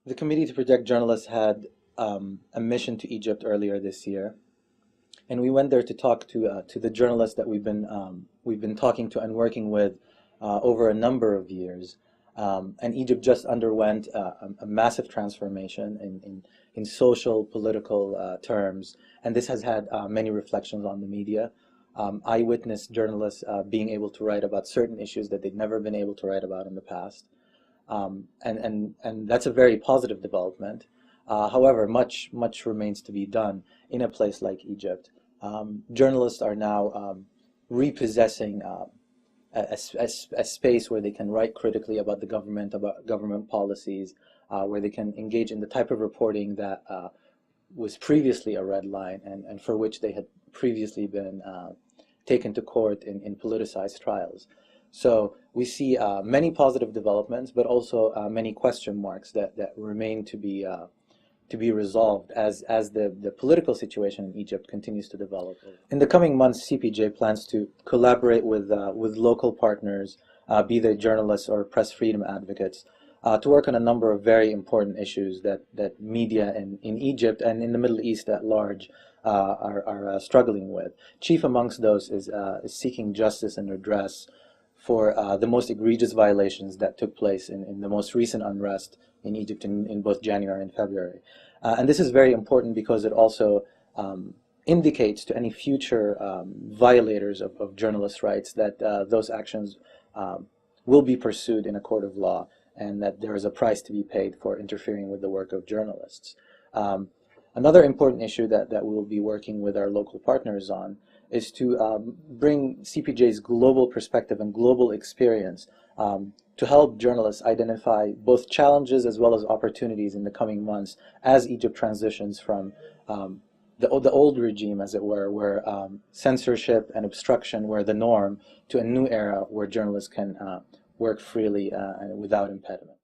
The Committee to Protect Journalists had a mission to Egypt earlier this year, and we went there to talk to the journalists that we've been talking to and working with over a number of years. And Egypt just underwent a massive transformation in social, political terms, and this has had many reflections on the media. Eyewitness journalists being able to write about certain issues that they'd never been able to write about in the past. And that's a very positive development. However, much remains to be done in a place like Egypt. Journalists are now repossessing a space where they can write critically about the government, about government policies, where they can engage in the type of reporting that was previously a red line and for which they had previously been taken to court in politicized trials. So we see many positive developments, but also many question marks that remain to be resolved as the political situation in Egypt continues to develop. In the coming months, CPJ plans to collaborate with local partners, be they journalists or press freedom advocates, to work on a number of very important issues that media in Egypt and in the Middle East at large are struggling with. Chief amongst those is seeking justice and redress for the most egregious violations that took place in the most recent unrest in Egypt in both January and February. And this is very important because it also indicates to any future violators of journalists' rights that those actions will be pursued in a court of law, and that there is a price to be paid for interfering with the work of journalists. Another important issue that we will be working with our local partners on is to bring CPJ's global perspective and global experience to help journalists identify both challenges as well as opportunities in the coming months as Egypt transitions from the old regime, as it were, where censorship and obstruction were the norm, to a new era where journalists can work freely and without impediment.